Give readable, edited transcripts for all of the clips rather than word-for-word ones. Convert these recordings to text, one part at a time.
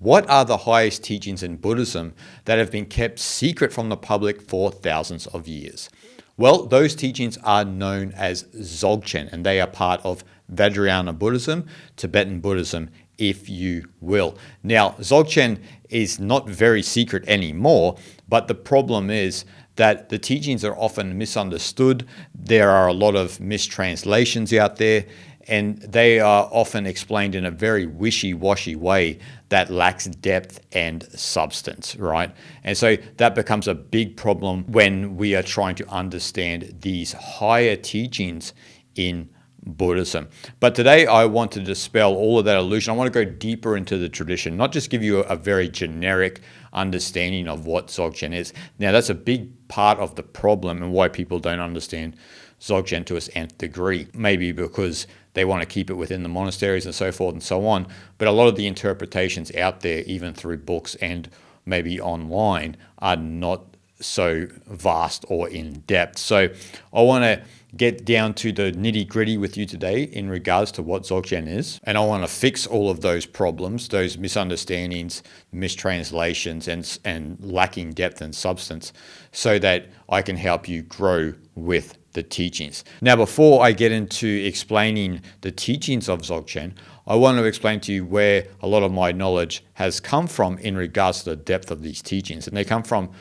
what are the highest teachings in Buddhism that have been kept secret from the public for thousands of years? Well, those teachings are known as Dzogchen, and they are part of Vajrayana Buddhism, Tibetan Buddhism, if you will. Now, Dzogchen is not very secret anymore, but the problem is that the teachings are often misunderstood. There are a lot of mistranslations out there, and they are often explained in a very wishy-washy way that lacks depth and substance, right? And so that becomes a big problem when we are trying to understand these higher teachings in Buddhism. But today I want to dispel all of that illusion. I want to go deeper into the tradition, not just give you a very generic understanding of what Dzogchen is. Now, that's a big part of the problem and why people don't understand Dzogchen to its nth degree. Maybe because they want to keep it within the monasteries and so forth and so on. But a lot of the interpretations out there, even through books and maybe online, are not so vast or in depth. So I want to get down to the nitty-gritty with you today in regards to what Dzogchen is. And I want to fix all of those problems, those misunderstandings, mistranslations, and lacking depth and substance, so that I can help you grow with the teachings. Now, before I get into explaining the teachings of Dzogchen, I want to explain to you where a lot of my knowledge has come from in regards to the depth of these teachings. And they come from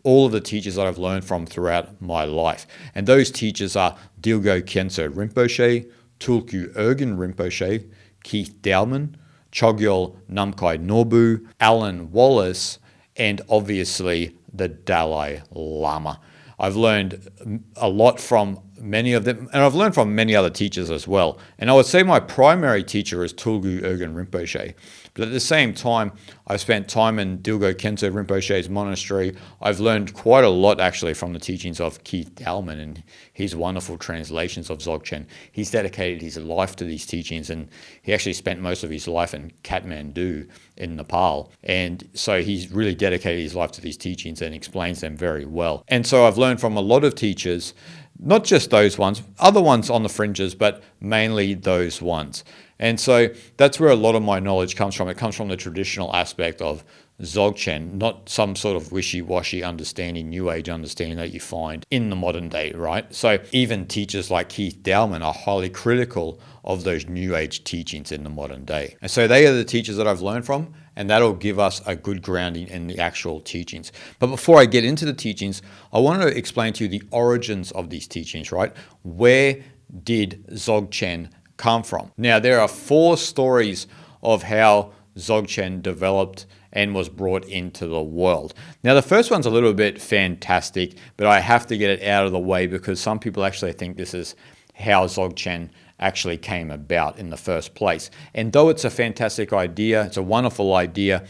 all of the teachers that I've learned from throughout my life. And those teachers are Dilgo Khyentse Rinpoche, Tulku Urgyen Rinpoche, Keith Dowman, Chogyal Namkhai Norbu, Alan Wallace, and obviously the Dalai Lama. I've learned a lot from many of them, and I've learned from many other teachers as well. And I would say my primary teacher is Tulku Urgyen Rinpoche. But at the same time, I've spent time in Dilgo Khyentse Rinpoche's monastery. I've learned quite a lot actually from the teachings of Keith Dowman and his wonderful translations of Dzogchen. He's dedicated his life to these teachings, and he actually spent most of his life in Kathmandu in Nepal. And so he's really dedicated his life to these teachings and explains them very well. And so I've learned from a lot of teachers, not just those ones, other ones on the fringes, but mainly those ones. And so that's where a lot of my knowledge comes from. It comes from the traditional aspect of Dzogchen, not some sort of wishy-washy understanding, New Age understanding that you find in the modern day, right? So even teachers like Keith Dowman are highly critical of those New Age teachings in the modern day. And so they are the teachers that I've learned from, and that'll give us a good grounding in the actual teachings. But before I get into the teachings, I want to explain to you the origins of these teachings, right? Where did Dzogchen come from? Now, there are 4 stories of how Dzogchen developed and was brought into the world. Now, the first one's a little bit fantastic, but I have to get it out of the way because some people actually think this is how Dzogchen actually came about in the first place. And though it's a fantastic idea, it's a wonderful idea,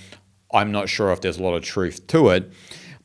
I'm not sure if there's a lot of truth to it.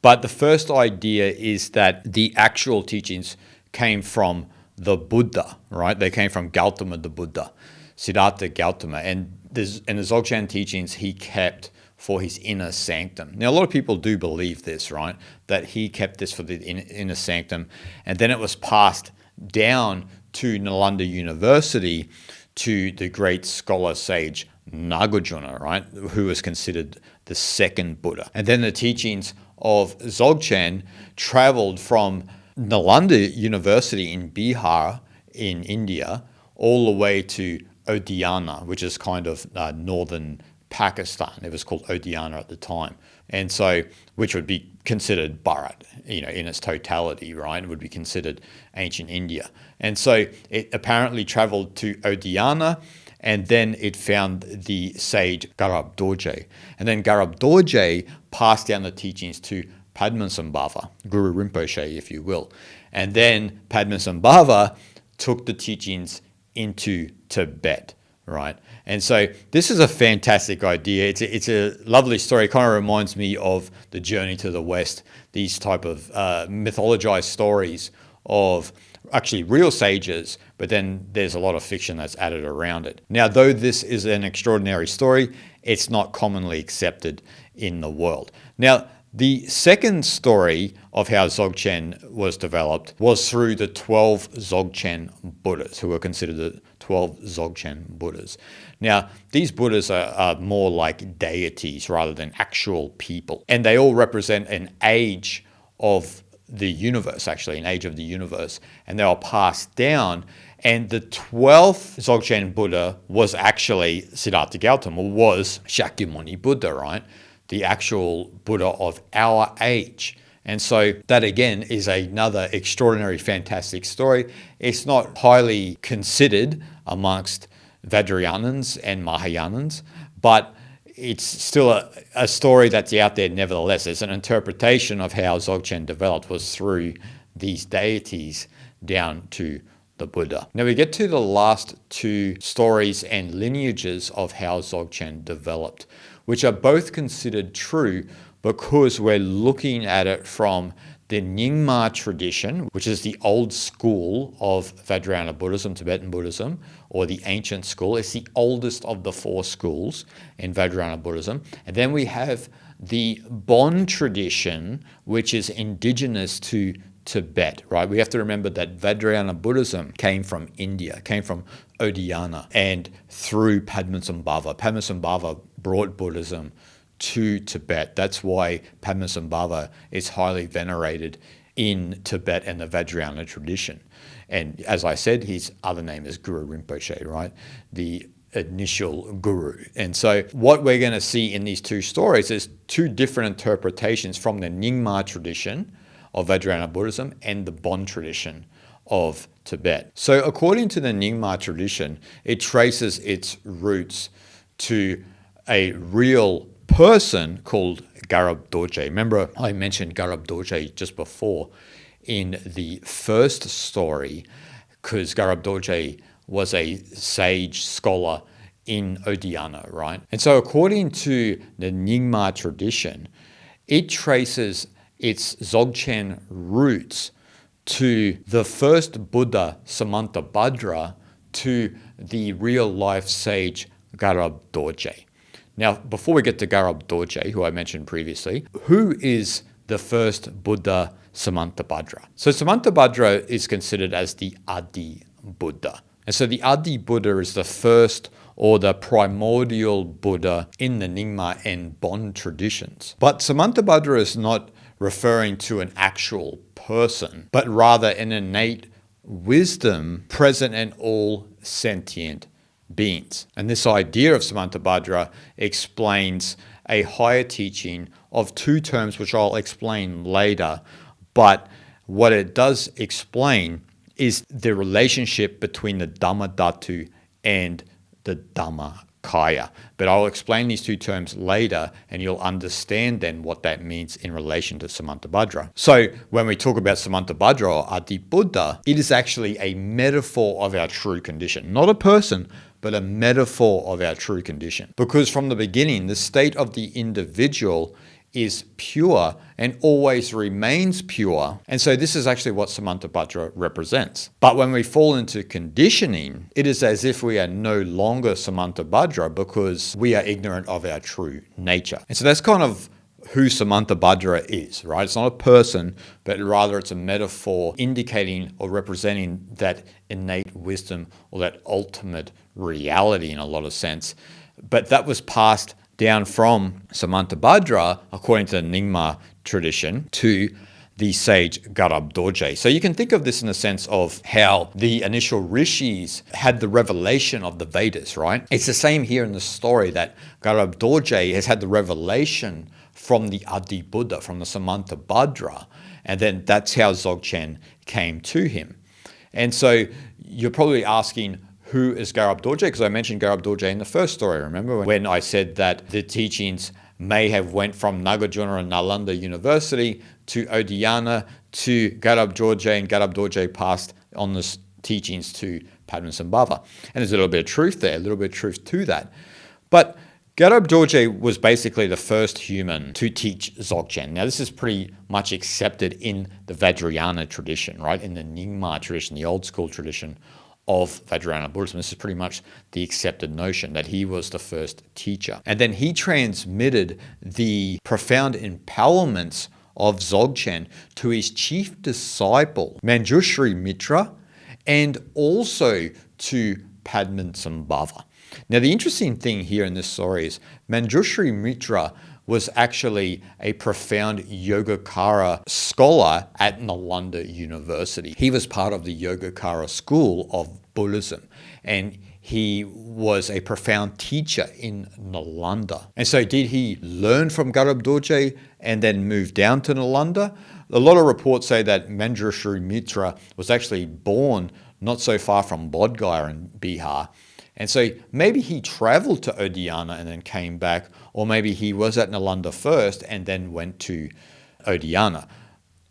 But the first idea is that the actual teachings came from the Buddha, right? They came from Gautama the Buddha, Siddhartha Gautama. And the Dzogchen teachings he kept for his inner sanctum. Now, a lot of people do believe this, right? That he kept this for the inner sanctum, and then it was passed down to Nalanda University to the great scholar sage Nagarjuna, right? Who was considered the second Buddha. And then the teachings of Dzogchen traveled from Nalanda University in Bihar in India all the way to Odiyana, which is kind of northern Pakistan. It was called Odiyana at the time. And so, which would be considered Bharat, in its totality, right? It would be considered ancient India. And so it apparently traveled to Odiyana, and then it found the sage Garab Dorje. And then Garab Dorje passed down the teachings to Padmasambhava, Guru Rinpoche, if you will. And then Padmasambhava took the teachings into Tibet, right? And so this is a fantastic idea. It's a lovely story. It kind of reminds me of the Journey to the West, these type of mythologized stories of actually real sages, but then there's a lot of fiction that's added around it. Now, though this is an extraordinary story, it's not commonly accepted in the world. Now, the second story of how Dzogchen was developed was through the 12 Dzogchen Buddhas, who were considered the 12 Dzogchen Buddhas. Now, these Buddhas are more like deities rather than actual people. And they all represent an age of the universe, actually, an age of the universe. And they are passed down. And the 12th Dzogchen Buddha was actually Siddhartha Gautama, was Shakyamuni Buddha, right? The actual Buddha of our age. And so that again is another extraordinary, fantastic story. It's not highly considered amongst Vajrayanans and Mahayanans, but it's still a story that's out there nevertheless. It's an interpretation of how Dzogchen developed was through these deities down to the Buddha. Now we get to the last two stories and lineages of how Dzogchen developed, which are both considered true because we're looking at it from the Nyingma tradition, which is the old school of Vajrayana Buddhism, Tibetan Buddhism, or the ancient school. It's the oldest of the four schools in Vajrayana Buddhism. And then we have the Bon tradition, which is indigenous to Tibet, right? We have to remember that Vajrayana Buddhism came from India, came from Odhyana, and through Padmasambhava. Padmasambhava brought Buddhism to Tibet. That's why Padmasambhava is highly venerated in Tibet and the Vajrayana tradition. And as I said, his other name is Guru Rinpoche, right? The initial guru. And so what we're going to see in these two stories is two different interpretations from the Nyingma tradition of Vajrayana Buddhism and the Bon tradition of Tibet. So according to the Nyingma tradition, it traces its roots to a real person called Garab Dorje. Remember, I mentioned Garab Dorje just before in the first story, because Garab Dorje was a sage scholar in Odhyana, right? And so according to the Nyingma tradition, it traces its Dzogchen roots to the first Buddha, Samantabhadra, to the real-life sage Garab Dorje. Now, before we get to Garab Dorje, who I mentioned previously, who is the first Buddha, Samantabhadra? So Samantabhadra is considered as the Adi Buddha. And so the Adi Buddha is the first or the primordial Buddha in the Nyingma and Bon traditions. But Samantabhadra is not referring to an actual person, but rather an innate wisdom present in all sentient beings. And this idea of Samantabhadra explains a higher teaching of two terms, which I'll explain later. But what it does explain is the relationship between the Dhammadhatu and the Dhammakaya. But I'll explain these two terms later, and you'll understand then what that means in relation to Samantabhadra. So when we talk about Samantabhadra or Adi Buddha, it is actually a metaphor of our true condition. Not a person, but a metaphor of our true condition. Because from the beginning, the state of the individual is pure and always remains pure. And so this is actually what Samantabhadra represents. But when we fall into conditioning, it is as if we are no longer Samantabhadra because we are ignorant of our true nature. And so that's kind of who Samantabhadra is, right? It's not a person, but rather it's a metaphor indicating or representing that innate wisdom or that ultimate reality in a lot of sense. But that was passed down from Samantabhadra, according to the Nyingma tradition, to the sage Garab Dorje. So you can think of this in the sense of how the initial rishis had the revelation of the Vedas, right? It's the same here in the story that Garab Dorje has had the revelation from the Adi Buddha, from the Samantabhadra, and then that's how Dzogchen came to him. And so you're probably asking, who is Garab Dorje? Because I mentioned Garab Dorje in the first story, remember? When I said that the teachings may have went from Nagarjuna and Nalanda University to Odhyana to Garab Dorje, and Garab Dorje passed on the teachings to Padmasambhava. And there's a little bit of truth there, a little bit of truth to that. But Garab Dorje was basically the first human to teach Dzogchen. Now, this is pretty much accepted in the Vajrayana tradition, right? In the Nyingma tradition, the old school tradition of Vajrayana Buddhism. This is pretty much the accepted notion that he was the first teacher. And then he transmitted the profound empowerments of Dzogchen to his chief disciple, Manjushri Mitra, and also to Padmasambhava. Now, the interesting thing here in this story is Manjushri Mitra was actually a profound Yogacara scholar at Nalanda University. He was part of the Yogacara school of Buddhism, and he was a profound teacher in Nalanda. And so did he learn from Garab Dorje and then move down to Nalanda? A lot of reports say that Manjushri Mitra was actually born not so far from Bodh Gaya in Bihar. And so maybe he traveled to Odhyana and then came back, or maybe he was at Nalanda first and then went to Odhyana.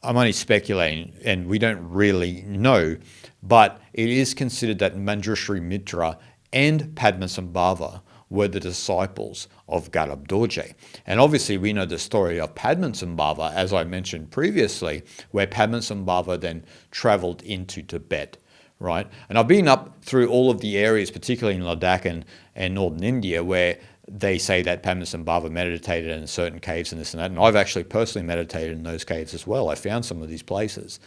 I'm only speculating, and we don't really know, but it is considered that Manjushri Mitra and Padmasambhava were the disciples of Garab Dorje. And obviously we know the story of Padmasambhava, as I mentioned previously, where Padmasambhava then traveled into Tibet. Right? And I've been up through all of the areas, particularly in Ladakh and northern India, where they say that Padmasambhava meditated in certain caves and this and that. And I've actually personally meditated in those caves as well. I found some of these places.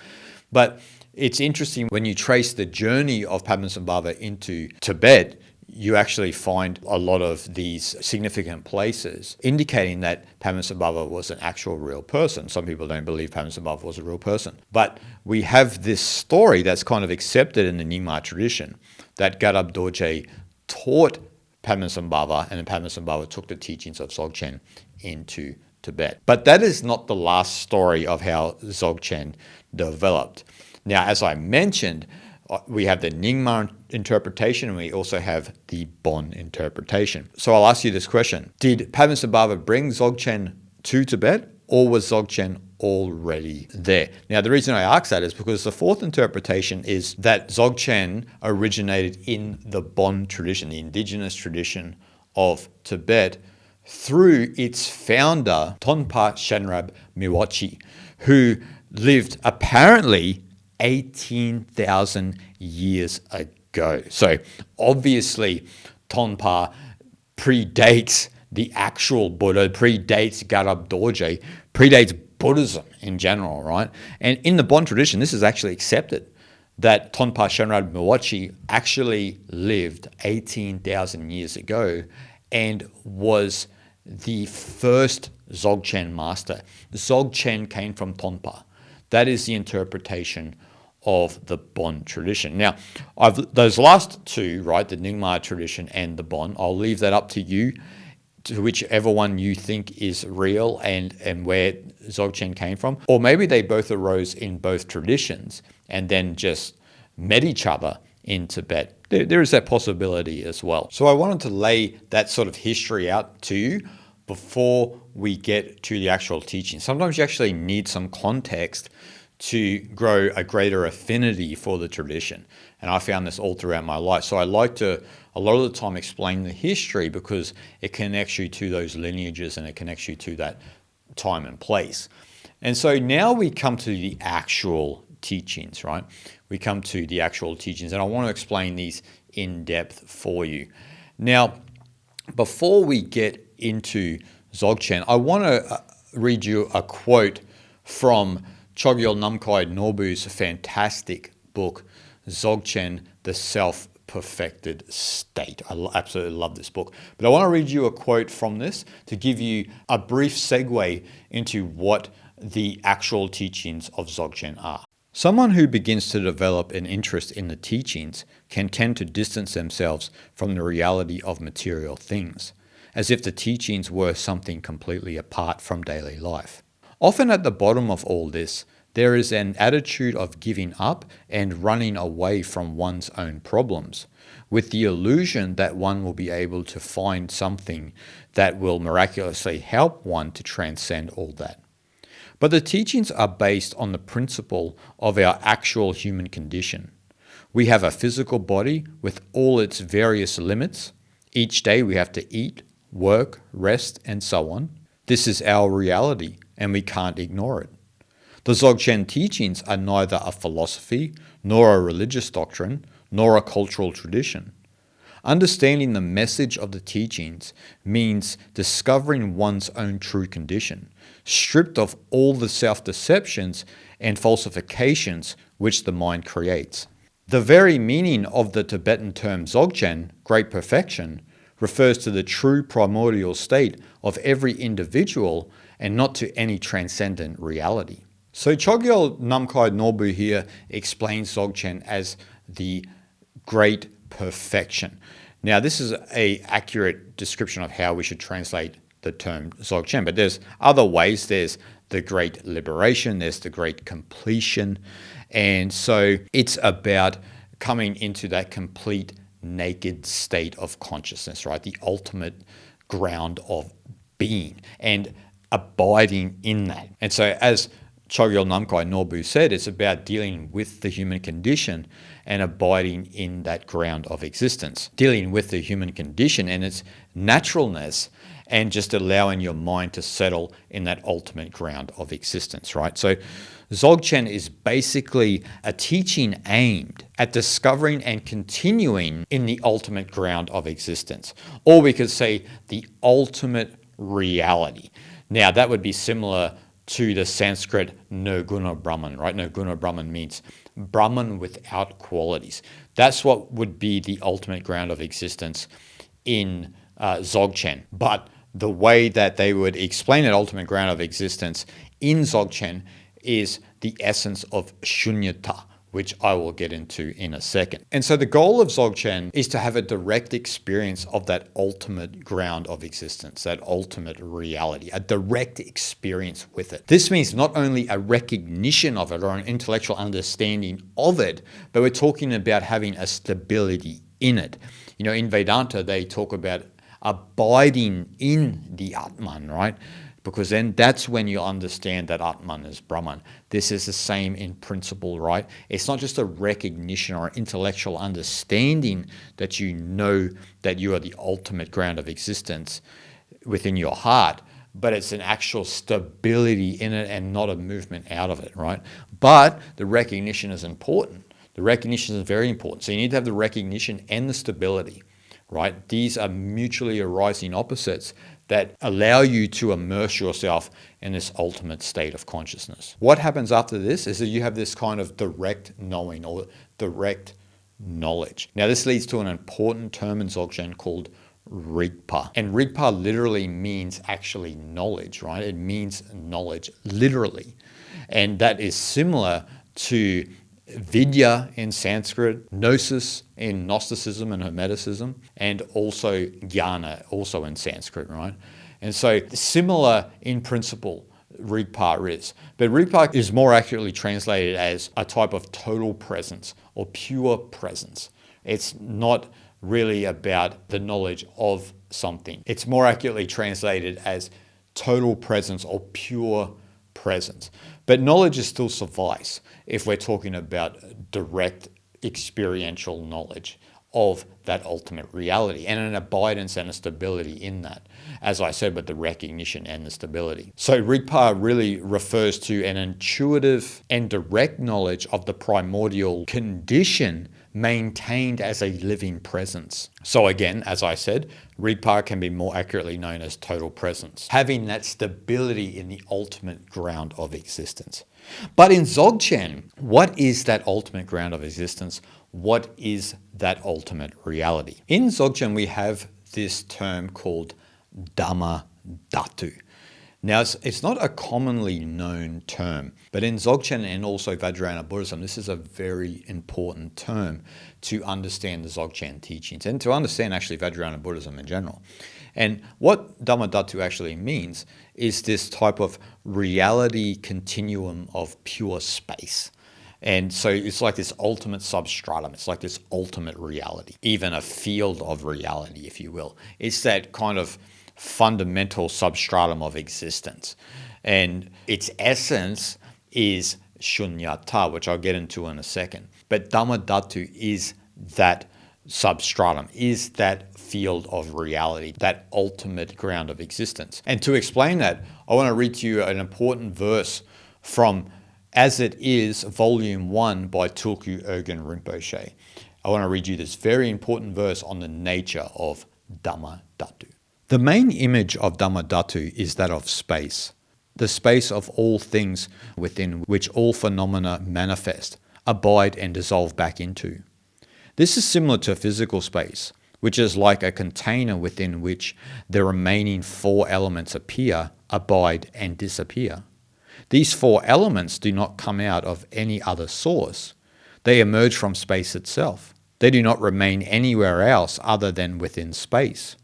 But it's interesting when you trace the journey of Padmasambhava into Tibet, you actually find a lot of these significant places indicating that Padmasambhava was an actual real person. Some people don't believe Padmasambhava was a real person. But we have this story that's kind of accepted in the Nyingma tradition, that Garab Dorje taught Padmasambhava, and then Padmasambhava took the teachings of Dzogchen into Tibet. But that is not the last story of how Dzogchen developed. Now, as I mentioned, we have the Nyingma interpretation, and we also have the Bon interpretation. So I'll ask you this question. Did Padmasambhava bring Dzogchen to Tibet, or was Dzogchen already there? Now, the reason I ask that is because the fourth interpretation is that Dzogchen originated in the Bon tradition, the indigenous tradition of Tibet, through its founder, Tonpa Shenrab Miwachi, who lived apparently 18,000 years ago. So obviously Tonpa predates the actual Buddha, predates Garab Dorje, predates Buddhism in general, right? And in the Bon tradition, this is actually accepted, that Tonpa Shenrab Miwachi actually lived 18,000 years ago and was the first Dzogchen master. Dzogchen came from Tonpa. That is the interpretation of the Bon tradition. Now, those last two, right, the Nyingma tradition and the Bon, I'll leave that up to you, to whichever one you think is real and where Dzogchen came from. Or maybe they both arose in both traditions and then just met each other in Tibet. There is that possibility as well. So I wanted to lay that sort of history out to you before we get to the actual teaching. Sometimes you actually need some context to grow a greater affinity for the tradition. And I found this all throughout my life. So I like to, a lot of the time, explain the history because it connects you to those lineages and it connects you to that time and place. And so now we come to the actual teachings, right? We come to the actual teachings, and I want to explain these in depth for you. Now, before we get into Dzogchen, I want to read you a quote from Chogyal Namkhai Norbu's fantastic book, Dzogchen, the Self-Perfected State. I absolutely love this book. But I want to read you a quote from this to give you a brief segue into what the actual teachings of Dzogchen are. Someone who begins to develop an interest in the teachings can tend to distance themselves from the reality of material things, as if the teachings were something completely apart from daily life. Often at the bottom of all this, there is an attitude of giving up and running away from one's own problems, with the illusion that one will be able to find something that will miraculously help one to transcend all that. But the teachings are based on the principle of our actual human condition. We have a physical body with all its various limits. Each day we have to eat, work, rest, and so on. This is our reality, and we can't ignore it. The Dzogchen teachings are neither a philosophy, nor a religious doctrine, nor a cultural tradition. Understanding the message of the teachings means discovering one's own true condition, stripped of all the self-deceptions and falsifications which the mind creates. The very meaning of the Tibetan term Dzogchen, great perfection, refers to the true primordial state of every individual and not to any transcendent reality. So Chogyal Namkhai Norbu here explains Dzogchen as the great perfection. Now, this is an accurate description of how we should translate the term Dzogchen, but there's other ways. There's the great liberation, there's the great completion, and so it's about coming into that complete naked state of consciousness, right? The ultimate ground of being and abiding in that. And so as Chogyal Namkhai Norbu said, it's about dealing with the human condition and abiding in that ground of existence. Dealing with the human condition and its naturalness and just allowing your mind to settle in that ultimate ground of existence, right? So Dzogchen is basically a teaching aimed at discovering and continuing in the ultimate ground of existence. Or we could say the ultimate reality. Now, that would be similar to the Sanskrit Nirguna Brahman, right? Nirguna Brahman means Brahman without qualities. That's what would be the ultimate ground of existence in Dzogchen. But the way that they would explain that ultimate ground of existence in Dzogchen is the essence of shunyata, which I will get into in a second. And so the goal of Dzogchen is to have a direct experience of that ultimate ground of existence, that ultimate reality, a direct experience with it. This means not only a recognition of it or an intellectual understanding of it, but we're talking about having a stability in it. You know, in Vedanta, they talk about abiding in the Atman, right? Because then that's when you understand that Atman is Brahman. This is the same in principle, right? It's not just a recognition or intellectual understanding that you know that you are the ultimate ground of existence within your heart, but it's an actual stability in it and not a movement out of it, right? But the recognition is important. The recognition is very important. So you need to have the recognition and the stability, right? These are mutually arising opposites that allow you to immerse yourself in this ultimate state of consciousness. What happens after this is that you have this kind of direct knowing or direct knowledge. Now, this leads to an important term in Dzogchen called Rigpa. And Rigpa literally means actually knowledge, right? It means knowledge, literally. And that is similar to Vidya in Sanskrit, Gnosis in Gnosticism and Hermeticism, and also Jnana, also in Sanskrit, right? And so similar in principle, Rigpa is. But Rigpa is more accurately translated as a type of total presence or pure presence. It's not really about the knowledge of something. It's more accurately translated as total presence or pure presence. But knowledge is still suffice if we're talking about direct experiential knowledge of that ultimate reality and an abidance and a stability in that, as I said, with the recognition and the stability. So Rigpa really refers to an intuitive and direct knowledge of the primordial condition maintained as a living presence. So again, as I said, Rigpa can be more accurately known as total presence, having that stability in the ultimate ground of existence. But in Dzogchen, what is that ultimate ground of existence? What is that ultimate reality? In Dzogchen, we have this term called Dhamma Dhatu. Now, it's not a commonly known term, but in Dzogchen and also Vajrayana Buddhism, this is a very important term to understand the Dzogchen teachings and to understand actually Vajrayana Buddhism in general. And what Dhamma Dhatu actually means is this type of reality continuum of pure space. And so it's like this ultimate substratum. It's like this ultimate reality, even a field of reality, if you will. It's that kind of fundamental substratum of existence. And its essence is shunyata, which I'll get into in a second. But Dhamma Dhatu is that substratum, is that field of reality, that ultimate ground of existence. And to explain that, I want to read to you an important verse from As It Is, Volume 1 by Tulku Urgyen Rinpoche. I want to read you this very important verse on the nature of Dhamma Dhatu. The main image of Dhamma Dhatu is that of space, the space of all things within which all phenomena manifest, abide and dissolve back into. This is similar to physical space, which is like a container within which the remaining four elements appear, abide, and disappear. These four elements do not come out of any other source. They emerge from space itself. They do not remain anywhere else other than within space.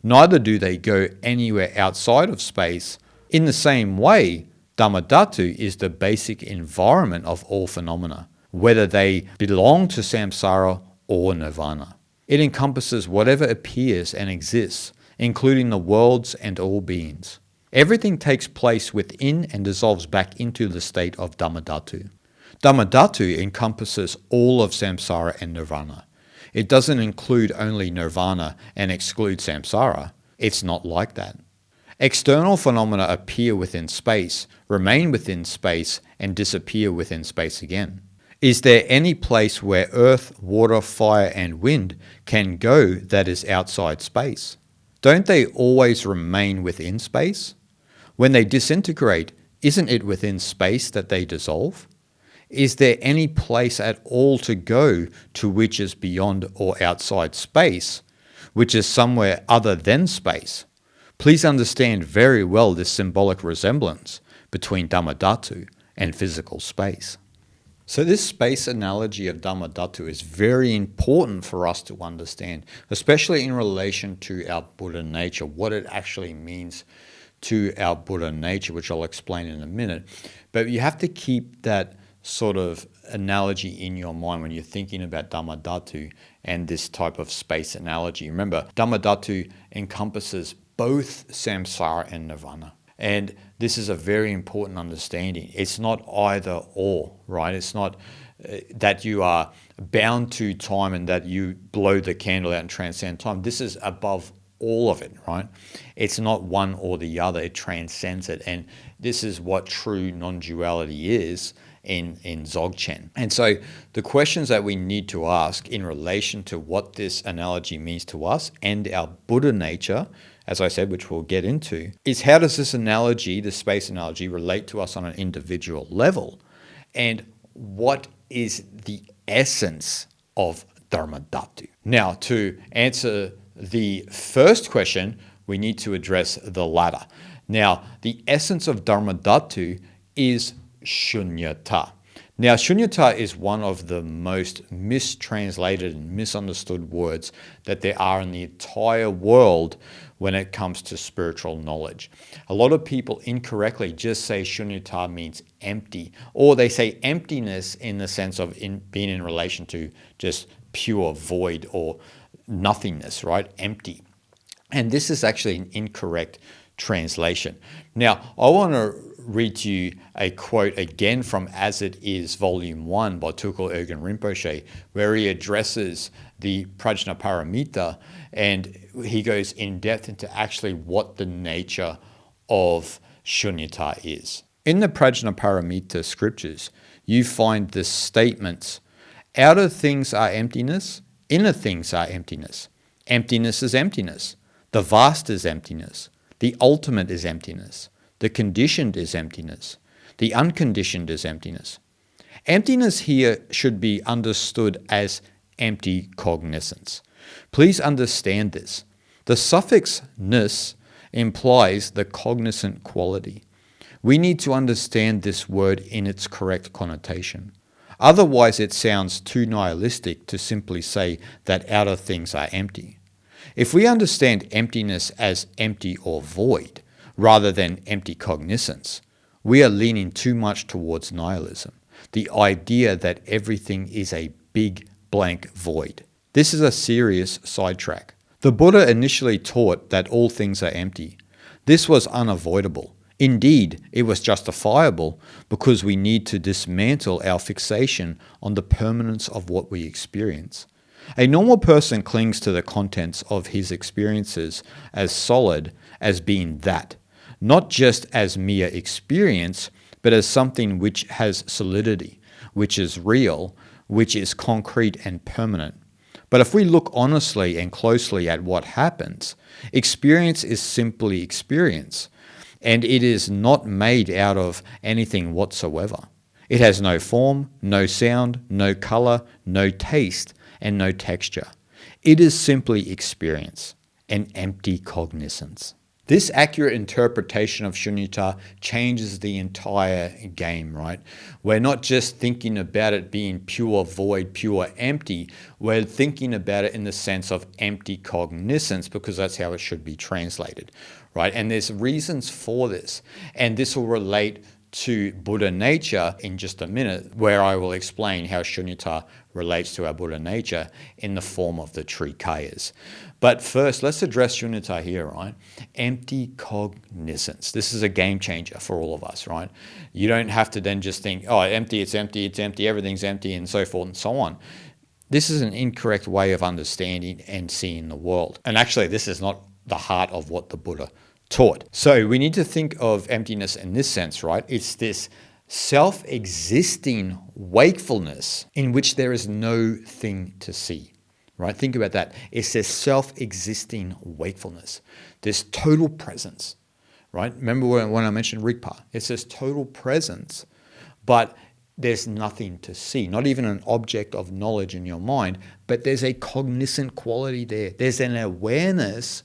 Neither do they go anywhere outside of space. In the same way, Dhammadhatu is the basic environment of all phenomena, whether they belong to samsara or nirvana. It encompasses whatever appears and exists, including the worlds and all beings. Everything takes place within and dissolves back into the state of Dhammadhatu. Dhammadhatu encompasses all of samsara and nirvana. It doesn't include only nirvana and exclude samsara. It's not like that. External phenomena appear within space, remain within space, and disappear within space again. Is there any place where earth, water, fire, and wind can go that is outside space? Don't they always remain within space? When they disintegrate, isn't it within space that they dissolve? Is there any place at all to go to which is beyond or outside space, which is somewhere other than space? Please understand very well this symbolic resemblance between Dhammadhatu and physical space. So this space analogy of Dhammadhatu is very important for us to understand, especially in relation to our Buddha nature, what it actually means to our Buddha nature, which I'll explain in a minute. But you have to keep that sort of analogy in your mind when you're thinking about Dhammadhatu and this type of space analogy. Remember, Dhammadhatu encompasses both samsara and nirvana. And this is a very important understanding. It's not either or, right? It's not that you are bound to time and that you blow the candle out and transcend time. This is above all of it, right? It's not one or the other. It transcends it. And this is what true non-duality is in Dzogchen. And so the questions that we need to ask in relation to what this analogy means to us and our Buddha nature, as I said, which we'll get into, is how does this analogy, the space analogy, relate to us on an individual level? And what is the essence of Dhammadhatu? Now, to answer the first question, we need to address the latter. Now, the essence of Dhammadhatu is shunyata. Now, shunyata is one of the most mistranslated and misunderstood words that there are in the entire world when it comes to spiritual knowledge. A lot of people incorrectly just say shunyata means empty, or they say emptiness in the sense of being in relation to just pure void or nothingness, right? Empty. And this is actually an incorrect translation. Now, I want to read to you a quote again from As It Is, Volume 1 by Tukul Urgyen Rinpoche, where he addresses the Prajnaparamita and he goes in depth into actually what the nature of shunyata is. In the Prajnaparamita scriptures, you find the statements, outer things are emptiness, inner things are emptiness. Emptiness is emptiness. The vast is emptiness. The ultimate is emptiness. The conditioned is emptiness. The unconditioned is emptiness. Emptiness here should be understood as empty cognizance. Please understand this. The suffix "ness" implies the cognizant quality. We need to understand this word in its correct connotation. Otherwise, it sounds too nihilistic to simply say that outer things are empty. If we understand emptiness as empty or void, rather than empty cognizance, we are leaning too much towards nihilism, the idea that everything is a big blank void. This is a serious sidetrack. The Buddha initially taught that all things are empty. This was unavoidable. Indeed, it was justifiable because we need to dismantle our fixation on the permanence of what we experience. A normal person clings to the contents of his experiences as solid, as being that, not just as mere experience, but as something which has solidity, which is real, which is concrete and permanent. But if we look honestly and closely at what happens, experience is simply experience, and it is not made out of anything whatsoever. It has no form, no sound, no color, no taste, and no texture. It is simply experience, an empty cognizance. This accurate interpretation of shunyata changes the entire game, right? We're not just thinking about it being pure void, pure empty. We're thinking about it in the sense of empty cognizance, because that's how it should be translated, right? And there's reasons for this. And this will relate to Buddha nature in just a minute, where I will explain how shunyata relates to our Buddha nature in the form of the trikayas. But first, let's address shunyata here, right? Empty cognizance. This is a game changer for all of us, right? You don't have to then just think, oh, empty, it's empty, everything's empty, and so forth and so on. This is an incorrect way of understanding and seeing the world. And actually, this is not the heart of what the Buddha taught. So we need to think of emptiness in this sense, right? It's this self-existing wakefulness in which there is no thing to see, right? Think about that. It's this self-existing wakefulness, this total presence, right? Remember when I mentioned Rigpa? It's this total presence, but there's nothing to see, not even an object of knowledge in your mind, but there's a cognizant quality there. There's an awareness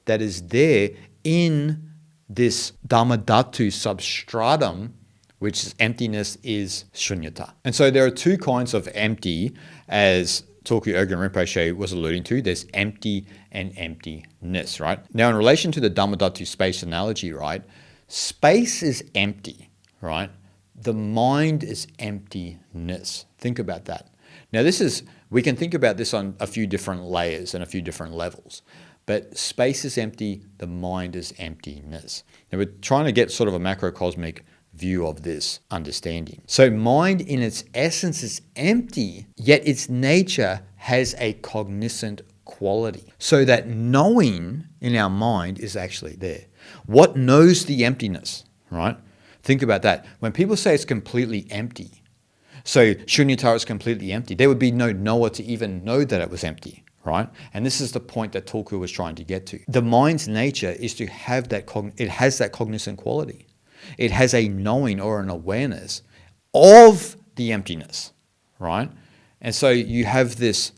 that is there in this Dhammadhatu substratum, which is emptiness, is shunyata. And so there are two kinds of empty, as Tulku Urgyen Rinpoche was alluding to. There's empty and emptiness, right? Now, in relation to the Dhammadhatu space analogy, right, space is empty, right? The mind is emptiness. Think about that. Now, we can think about this on a few different layers and a few different levels. But space is empty, the mind is emptiness. Now we're trying to get sort of a macrocosmic view of this understanding. So mind in its essence is empty, yet its nature has a cognizant quality. So that knowing in our mind is actually there. What knows the emptiness, right? Think about that. When people say it's completely empty, so shunyata is completely empty, there would be no knower to even know that it was empty. Right? And this is the point that Tulku was trying to get to. The mind's nature is to have that, it has that cognizant quality. It has a knowing or an awareness of the emptiness, right? And so you have this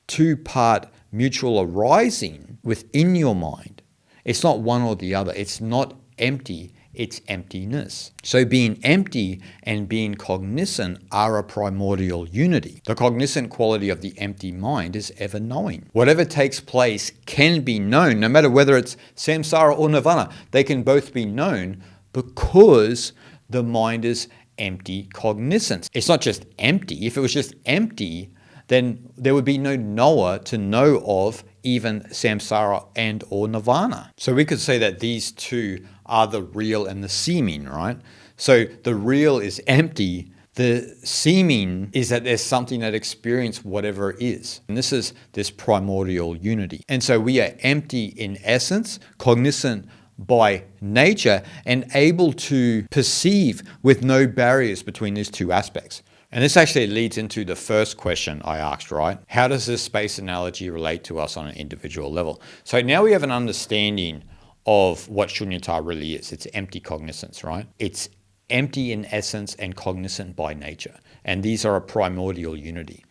two-part mutual arising within your mind. It's not one or the other. It's not empty. It's emptiness. So being empty and being cognizant are a primordial unity. The cognizant quality of the empty mind is ever knowing. Whatever takes place can be known, no matter whether it's samsara or nirvana. They can both be known because the mind is empty cognizance. It's not just empty. If it was just empty, then there would be no knower to know of even samsara and or nirvana. So we could say that these two are the real and the seeming, right? So the real is empty. The seeming is that there's something that experiences whatever is. And this is this primordial unity. And so we are empty in essence, cognizant by nature, and able to perceive with no barriers between these two aspects. And this actually leads into the first question I asked, right? How does this space analogy relate to us on an individual level? So now we have an understanding of what shunyata really is. It's empty cognizance, right? It's empty in essence and cognizant by nature. And these are a primordial unity.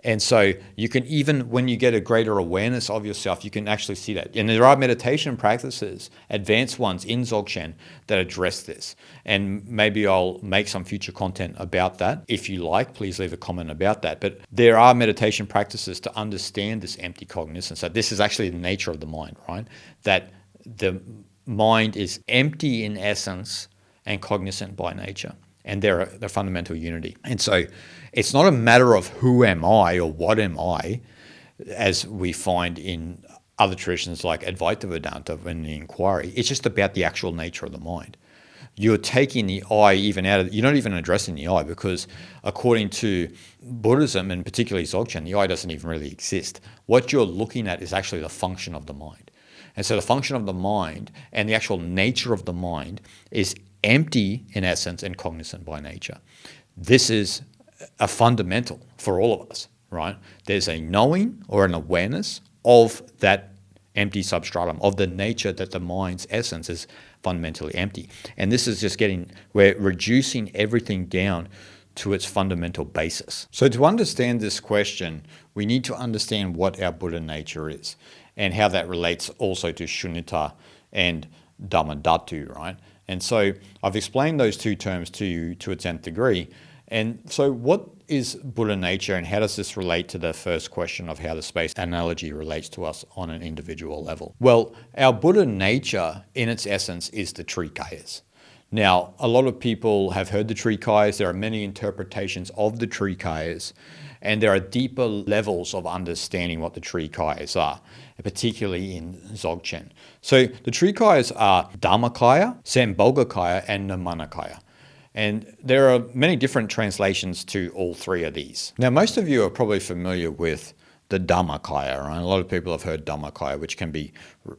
And so you can, even when you get a greater awareness of yourself, you can actually see that. And there are meditation practices, advanced ones in Dzogchen, that address this. And maybe I'll make some future content about that. If you like, please leave a comment about that. But there are meditation practices to understand this empty cognizance. So this is actually the nature of the mind, right? That the mind is empty in essence and cognizant by nature. And they're fundamental unity. And so it's not a matter of who am I or what am I, as we find in other traditions like Advaita Vedanta in the inquiry. It's just about the actual nature of the mind. You're taking the I even out of, you're not even addressing the I, because according to Buddhism, and particularly Dzogchen, the I doesn't even really exist. What you're looking at is actually the function of the mind. And so the function of the mind and the actual nature of the mind is empty in essence and cognizant by nature. This is a fundamental for all of us, right? There's a knowing or an awareness of that empty substratum, of the nature that the mind's essence is fundamentally empty. And this is just we're reducing everything down to its fundamental basis. So to understand this question, we need to understand what our Buddha nature is and how that relates also to Shunyata and Dhammadhatu, right? And so I've explained those two terms to you to its nth degree. And so what is Buddha nature, and how does this relate to the first question of how the space analogy relates to us on an individual level? Well, our Buddha nature in its essence is the Trikayas. Now, a lot of people have heard the Trikayas. There are many interpretations of the Trikayas, and there are deeper levels of understanding what the Trikayas are, particularly in Dzogchen. So the Trikayas are Dhammakaya, Sambhogakaya, and Nirmanakaya. And there are many different translations to all three of these. Now, most of you are probably familiar with the Dhammakaya, right? A lot of people have heard Dhammakaya, which can be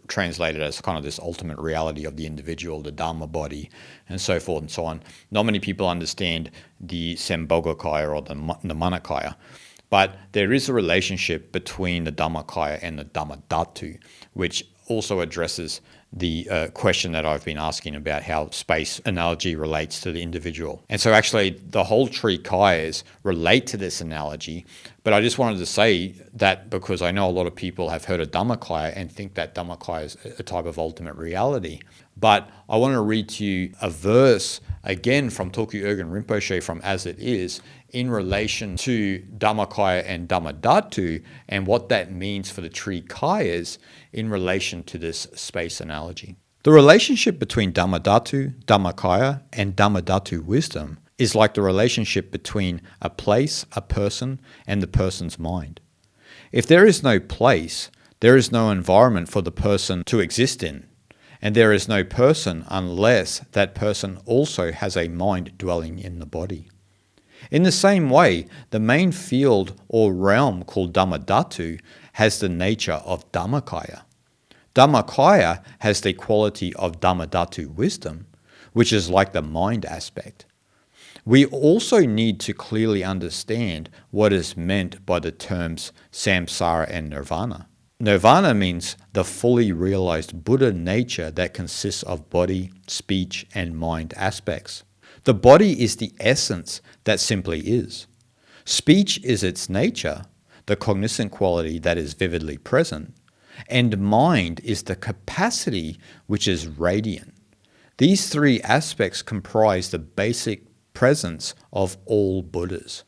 translated as kind of this ultimate reality of the individual, the Dhamma body, and so forth and so on. Not many people understand the Sambhogakaya or the Nirmanakaya, but there is a relationship between the Dhammakaya and the Dhammadhatu, which also addresses the question that I've been asking about how space analogy relates to the individual. And so actually the whole Trikayas relate to this analogy, but I just wanted to say that because I know a lot of people have heard of Dhammakaya and think that Dhammakaya is a type of ultimate reality. But I want to read to you a verse again from Tokyu Urgyen Rinpoche from As It Is in relation to Dhammakaya and Dhammadhatu and what that means for the Trikayas in relation to this space analogy. The relationship between Dhammadhatu, Dhammakaya, and Dhammadhatu wisdom is like the relationship between a place, a person, and the person's mind. If there is no place, there is no environment for the person to exist in. And there is no person unless that person also has a mind dwelling in the body. In the same way, the main field or realm called Dhammadhatu has the nature of Dhammakaya. Dhammakaya has the quality of Dhammadhatu wisdom, which is like the mind aspect. We also need to clearly understand what is meant by the terms samsara and nirvana. Nirvana means the fully realized Buddha nature that consists of body, speech, and mind aspects. The body is the essence that simply is. Speech is its nature, the cognizant quality that is vividly present, and mind is the capacity which is radiant. These three aspects comprise the basic presence of all Buddhas.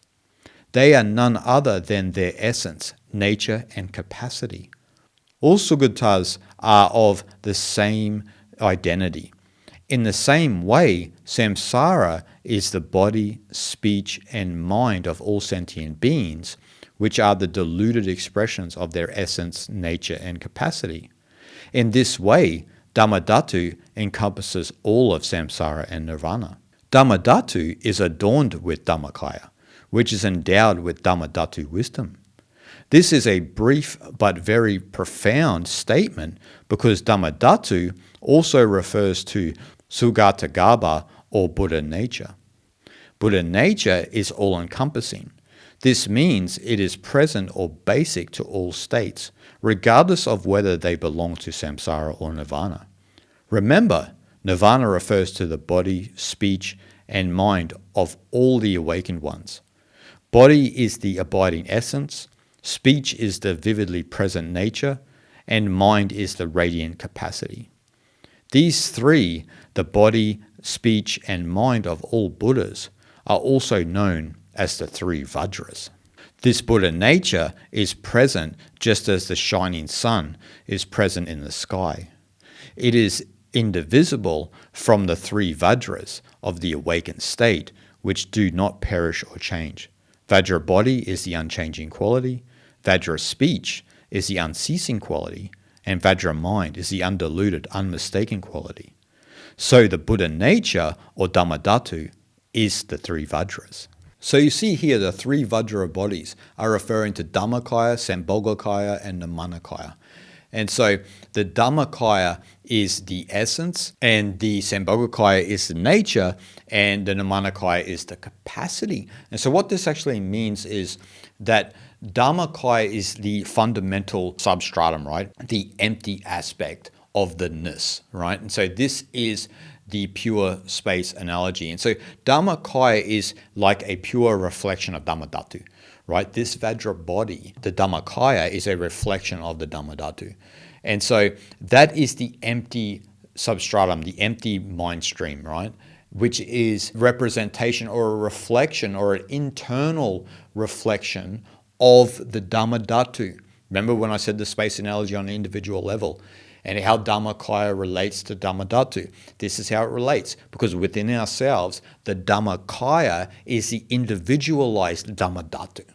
They are none other than their essence, nature, and capacity. All Sugatas are of the same identity. In the same way, samsara is the body, speech, and mind of all sentient beings, which are the diluted expressions of their essence, nature, and capacity. In this way, Dhammadhatu encompasses all of samsara and nirvana. Dhammadhatu is adorned with Dhammakaya, which is endowed with Dhammadhatu wisdom. This is a brief but very profound statement because Dhammadhatu also refers to Sugatagarbha or Buddha nature. Buddha nature is all-encompassing. This means it is present or basic to all states, regardless of whether they belong to samsara or nirvana. Remember, nirvana refers to the body, speech, and mind of all the awakened ones. Body is the abiding essence, speech is the vividly present nature, and mind is the radiant capacity. These three, the body, speech, and mind of all Buddhas, are also known as the three Vajras. This Buddha nature is present just as the shining sun is present in the sky. It is indivisible from the three Vajras of the awakened state, which do not perish or change. Vajra body is the unchanging quality, Vajra speech is the unceasing quality, and Vajra mind is the undiluted, unmistaken quality. So the Buddha nature, or Dhammadhatu, is the three Vajras. So you see here the three Vajra bodies are referring to Dhammakaya, Sambhogakaya, and Nirmanakaya. And so the Dhammakaya is the essence, and the Sambhogakaya is the nature, and the Nirmanakaya is the capacity. And so what this actually means is that Dhammakaya is the fundamental substratum, right? The empty aspect of the ness, right? And so this is the pure space analogy. And so Dhammakaya is like a pure reflection of Dhammadhatu, right? This Vajra body, the Dhammakaya, is a reflection of the Dhammadhatu. And so that is the empty substratum, the empty mind stream, right? Which is representation or a reflection or an internal reflection of the Dhammadhatu. Remember when I said the space analogy on an individual level and how Dhammakaya relates to Dhammadhatu? This is how it relates, because within ourselves, the Dhammakaya is the individualized Dhammadhatu.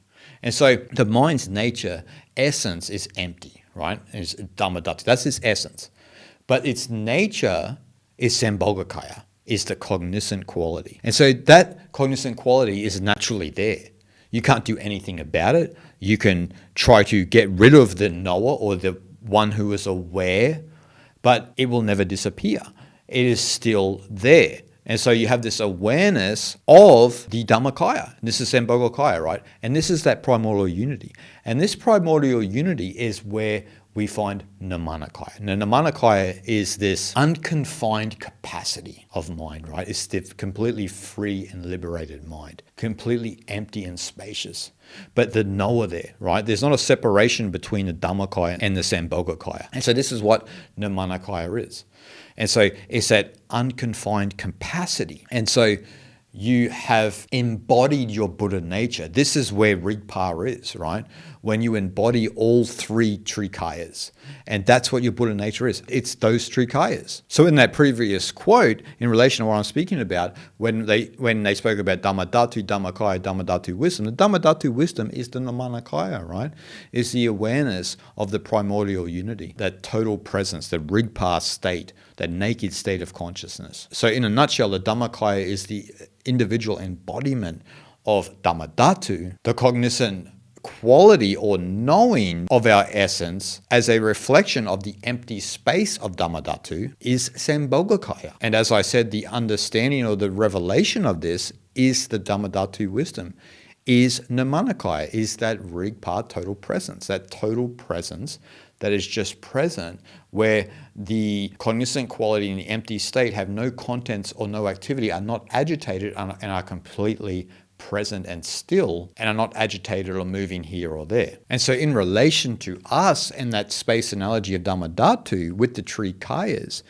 And so the mind's nature, essence, is empty, right? It's Dhammadhatu. That's its essence. But its nature is Sambhogakaya, is the cognizant quality. And so that cognizant quality is naturally there. You can't do anything about it. You can try to get rid of the knower or the one who is aware, but it will never disappear. It is still there. And so you have this awareness of the Dhammakaya. This is Sambhogakaya, right? And this is that primordial unity. And this primordial unity is where we find Nirmanakaya. Now, Nirmanakaya is this unconfined capacity of mind, right? It's the completely free and liberated mind, completely empty and spacious. But the knower there, right? There's not a separation between the Dhammakaya and the Sambhogakaya. And so this is what Nirmanakaya is. And so it's that unconfined capacity. And so you have embodied your Buddha nature. This is where Rigpa is, right? When you embody all three Trikayas. And that's what your Buddha nature is. It's those Trikayas. So in that previous quote, in relation to what I'm speaking about, when they spoke about Dhammadhatu, Dhammakaya, Dhammadhatu wisdom, the Dhammadhatu wisdom is the Nirmanakaya, right? It's the awareness of the primordial unity, that total presence, the Rigpa state, that naked state of consciousness. So in a nutshell, the Dhammakaya is the individual embodiment of Dhammadhatu, the cognizant quality or knowing of our essence as a reflection of the empty space of Dhammadhatu is Sambhogakaya. And as I said, the understanding or the revelation of this is the Dhammadhatu wisdom, is Nirmanakaya, is that Rigpa total presence, that total presence that is just present, where the cognizant quality and the empty state have no contents or no activity, are not agitated and are completely present and still, and are not agitated or moving here or there. And so in relation to us and that space analogy of Dhammadhatu with the Trikayas,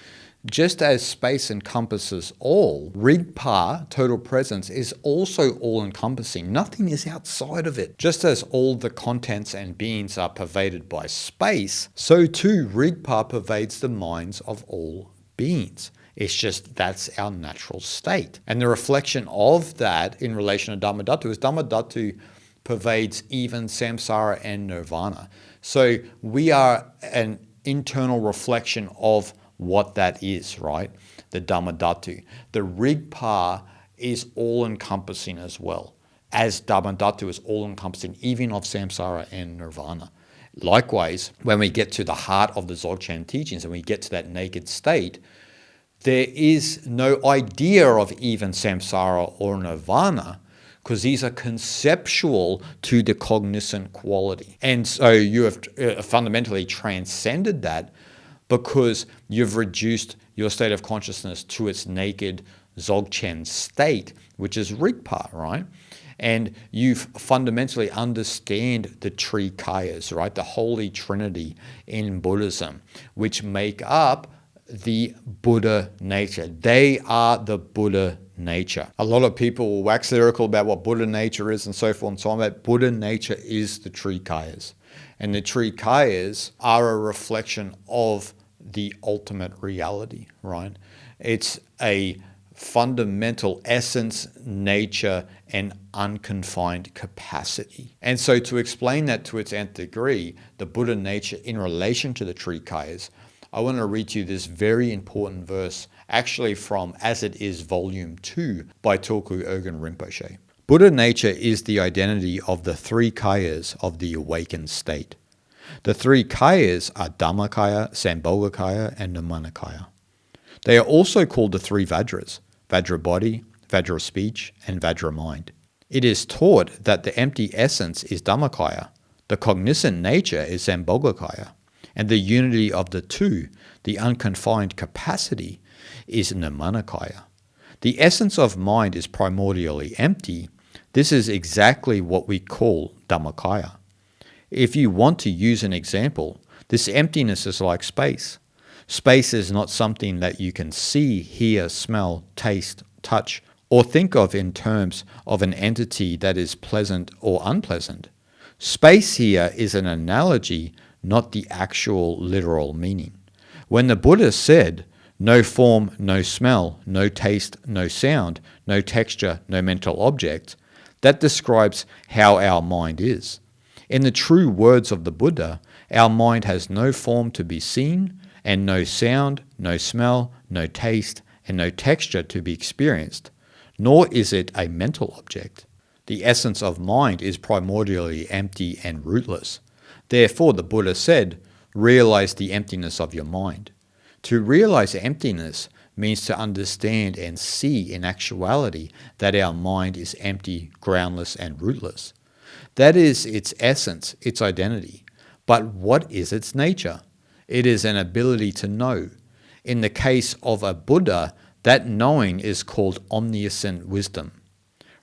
just as space encompasses all, Rigpa, total presence, is also all-encompassing. Nothing is outside of it. Just as all the contents and beings are pervaded by space, so too Rigpa pervades the minds of all beings. It's just that's our natural state. And the reflection of that in relation to Dhammadhatu is Dhammadhatu pervades even samsara and nirvana. So we are an internal reflection of what that is, right? The Dhammadhatu. The Rigpa is all-encompassing as well, as Dhammadhatu is all-encompassing even of samsara and nirvana. Likewise, when we get to the heart of the Dzogchen teachings and we get to that naked state, there is no idea of even samsara or nirvana, because these are conceptual to the cognizant quality. And so you have fundamentally transcended that, because you've reduced your state of consciousness to its naked Dzogchen state, which is Rigpa, right? And you fundamentally understand the Trikayas, right? The Holy Trinity in Buddhism, which make up the Buddha nature. They are the Buddha nature. A lot of people will wax lyrical about what Buddha nature is and so forth and so on, but Buddha nature is the Trikayas. And the Trikayas are a reflection of the ultimate reality, right? It's a fundamental essence, nature, and unconfined capacity. And so to explain that to its nth degree, the Buddha nature in relation to the Trikayas, I want to read to you this very important verse, actually from As It Is Volume 2 by Tulku Urgyen Rinpoche. Buddha nature is the identity of the three kayas of the awakened state. The three kayas are Dhammakaya, Sambhogakaya, and Nirmanakaya. They are also called the three Vajras: Vajra body, Vajra speech, and Vajra mind. It is taught that the empty essence is Dhammakaya, the cognizant nature is Sambhogakaya, and the unity of the two, the unconfined capacity, is Nirmanakaya. The essence of mind is primordially empty. This is exactly what we call Dhammakaya. If you want to use an example, this emptiness is like space. Space is not something that you can see, hear, smell, taste, touch, or think of in terms of an entity that is pleasant or unpleasant. Space here is an analogy, not the actual literal meaning. When the Buddha said, no form, no smell, no taste, no sound, no texture, no mental object, that describes how our mind is. In the true words of the Buddha, our mind has no form to be seen, and no sound, no smell, no taste, and no texture to be experienced, nor is it a mental object. The essence of mind is primordially empty and rootless. Therefore, the Buddha said, realize the emptiness of your mind. To realize emptiness means to understand and see in actuality that our mind is empty, groundless, and rootless. That is its essence, its identity. But what is its nature? It is an ability to know. In the case of a Buddha, that knowing is called omniscient wisdom.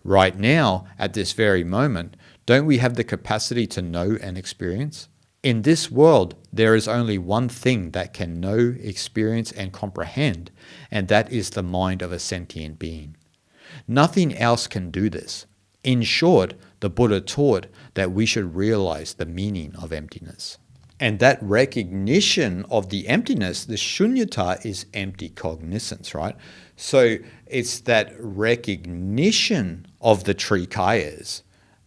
Right now, at this very moment, don't we have the capacity to know and experience? In this world, there is only one thing that can know, experience, and comprehend, and that is the mind of a sentient being. Nothing else can do this. In short, the Buddha taught that we should realize the meaning of emptiness. And that recognition of the emptiness, the shunyata, is empty cognizance, right? So it's that recognition of the trikayas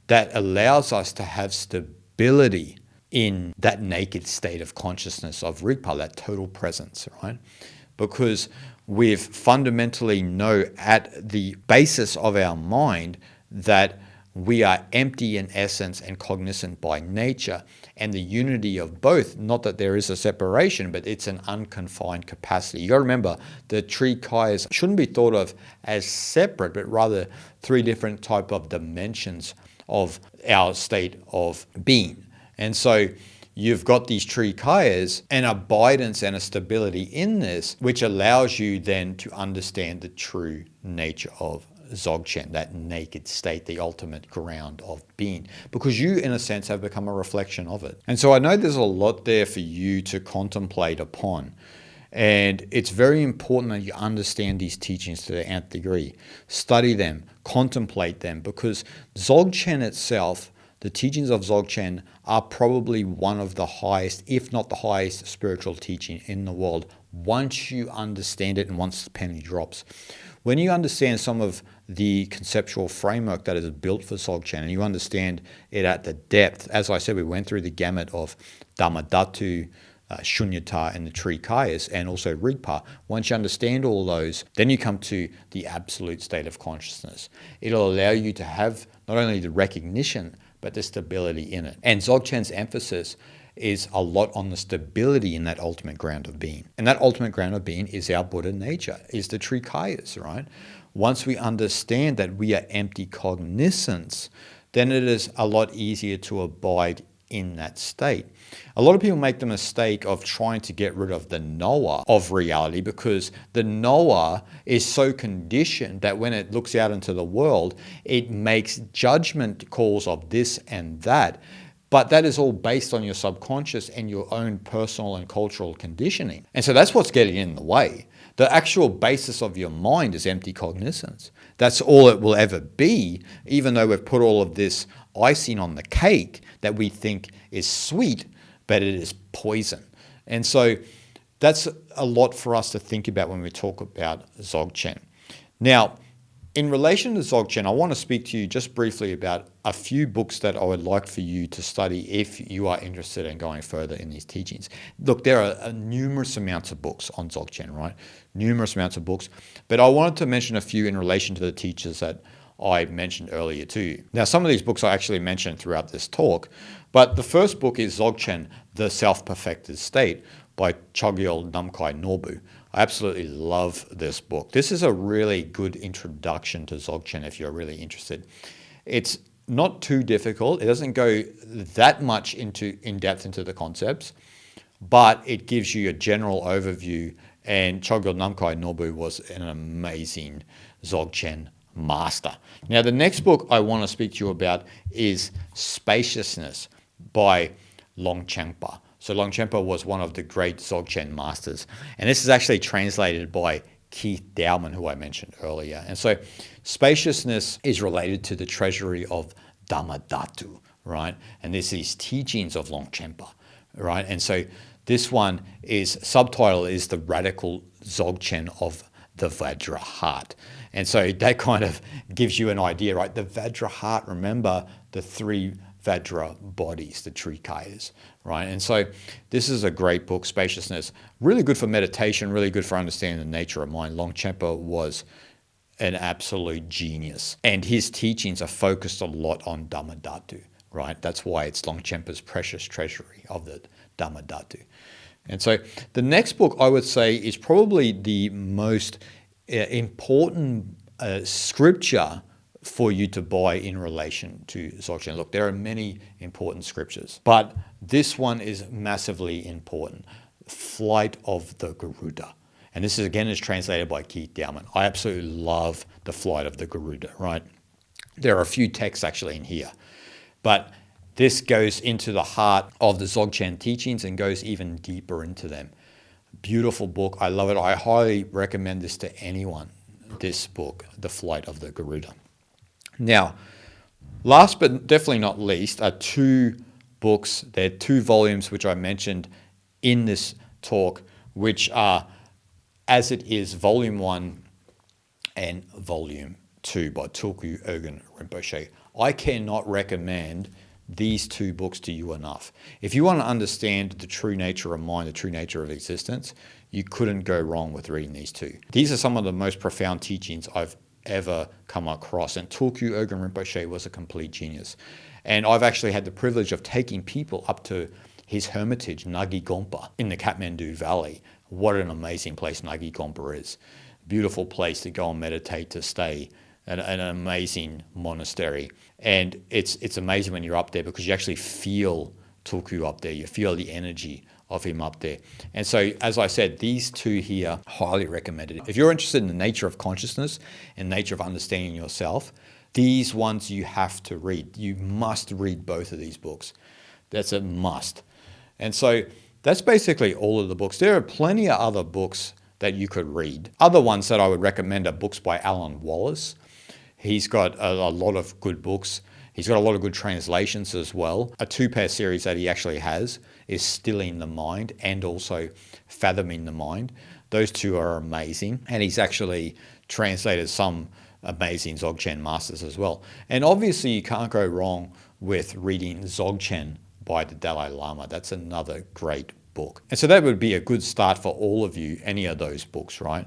that allows us to have stability in that naked state of consciousness of rigpa, that total presence, right? Because we fundamentally know at the basis of our mind that we are empty in essence and cognizant by nature, and the unity of both, not that there is a separation, but it's an unconfined capacity. You got to remember, the trikayas shouldn't be thought of as separate, but rather three different type of dimensions of our state of being. And so you've got these trikayas, an abidance and a stability in this, which allows you then to understand the true nature of Dzogchen, that naked state, the ultimate ground of being, because you, in a sense, have become a reflection of it. And so I know there's a lot there for you to contemplate upon. And it's very important that you understand these teachings to the nth degree. Study them, contemplate them, because Dzogchen itself, the teachings of Dzogchen, are probably one of the highest, if not the highest, spiritual teaching in the world, once you understand it and once the penny drops. When you understand some of the conceptual framework that is built for Dzogchen, and you understand it at the depth, as I said, we went through the gamut of Dhammadhatu, Shunyata, and the Trikayas, and also Rigpa. Once you understand all those, then you come to the absolute state of consciousness. It'll allow you to have not only the recognition, but the stability in it. And Dzogchen's emphasis is a lot on the stability in that ultimate ground of being. And that ultimate ground of being is our Buddha nature, is the Trikayas, right? Once we understand that we are empty cognizance, then it is a lot easier to abide in that state. A lot of people make the mistake of trying to get rid of the knower of reality, because the knower is so conditioned that when it looks out into the world, it makes judgment calls of this and that. But that is all based on your subconscious and your own personal and cultural conditioning. And so that's what's getting in the way. The actual basis of your mind is empty cognizance. That's all it will ever be, even though we've put all of this icing on the cake that we think is sweet, but it is poison. And so that's a lot for us to think about when we talk about Dzogchen. Now, in relation to Dzogchen, I want to speak to you just briefly about a few books that I would like for you to study if you are interested in going further in these teachings. Look, there are numerous amounts of books on Dzogchen, right? Numerous amounts of books. But I wanted to mention a few in relation to the teachers that I mentioned earlier to you. Now, some of these books I actually mentioned throughout this talk, but the first book is Dzogchen, The Self-Perfected State by Chogyal Namkhai Norbu. I absolutely love this book. This is a really good introduction to Dzogchen if you're really interested. It's not too difficult. It doesn't go that much in depth into the concepts, but it gives you a general overview And Chogyal Namkhai Nobu was an amazing Dzogchen master. Now, the next book I want to speak to you about is Spaciousness by Longchenpa. So Longchenpa was one of the great Dzogchen masters. And this is actually translated by Keith Dowman, who I mentioned earlier. And so spaciousness is related to the treasury of Dhammadhatu, right? And this is Teachings of Longchenpa, right? And so this one is, subtitle is The Radical Dzogchen of the Vajra Heart. And so that kind of gives you an idea, right? The Vajra Heart, remember the three Vajra bodies, the Trikayas, right? And so this is a great book, Spaciousness, really good for meditation, really good for understanding the nature of mind. Longchenpa was an absolute genius. And his teachings are focused a lot on Dhammadhatu, right? That's why it's Longchenpa's precious treasury of the Dhammadhatu. And so the next book I would say is probably the most important scripture for you to buy in relation to Dzogchen. Look, there are many important scriptures, but this one is massively important. Flight of the Garuda. And this is, again, is translated by Keith Dowman. I absolutely love the Flight of the Garuda, right? There are a few texts actually in here, but this goes into the heart of the Dzogchen teachings and goes even deeper into them. Beautiful book. I love it. I highly recommend this to anyone, this book, The Flight of the Garuda. Now, last but definitely not least are two books. They're two volumes which I mentioned in this talk, which are As It Is, Volume 1 and Volume 2 by Tulku Urgyen Rinpoche. I cannot recommend these two books to you enough. If you want to understand the true nature of mind, the true nature of existence, you couldn't go wrong with reading these two. These are some of the most profound teachings I've ever come across, and Tulku Urgyen Rinpoche was a complete genius. And I've actually had the privilege of taking people up to his hermitage, Nagi Gompa, in the Kathmandu Valley. What an amazing place Nagi Gompa is. Beautiful place to go and meditate, to stay. An amazing monastery. And it's amazing when you're up there because you actually feel Tulku up there. You feel the energy of him up there. And so, as I said, these two here, highly recommended. If you're interested in the nature of consciousness and nature of understanding yourself, these ones you have to read. You must read both of these books. That's a must. And so that's basically all of the books. There are plenty of other books that you could read. Other ones that I would recommend are books by Alan Wallace. He's got a lot of good books. He's got a lot of good translations as well. A two-pair series that he actually has is Stilling the Mind and also Fathoming the Mind. Those two are amazing. And he's actually translated some amazing Dzogchen masters as well. And obviously you can't go wrong with reading Dzogchen by the Dalai Lama. That's another great book. And so that would be a good start for all of you, any of those books, right?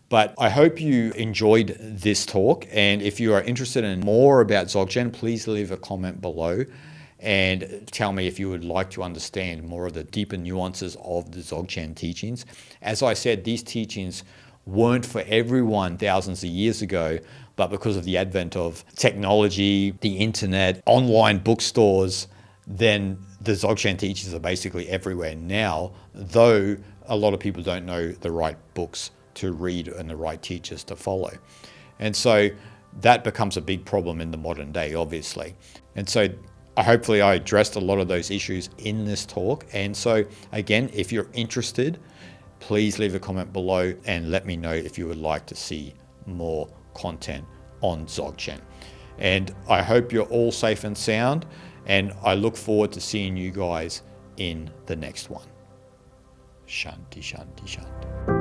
But I hope you enjoyed this talk. And if you are interested in more about Dzogchen, please leave a comment below and tell me if you would like to understand more of the deeper nuances of the Dzogchen teachings. As I said, these teachings weren't for everyone thousands of years ago, but because of the advent of technology, the internet, online bookstores, then the Dzogchen teachings are basically everywhere now, though a lot of people don't know the right books to read and the right teachers to follow. And so that becomes a big problem in the modern day, obviously. And so hopefully I addressed a lot of those issues in this talk. And so again, if you're interested, please leave a comment below and let me know if you would like to see more content on Dzogchen. And I hope you're all safe and sound, and I look forward to seeing you guys in the next one. Shanti, Shanti, Shanti.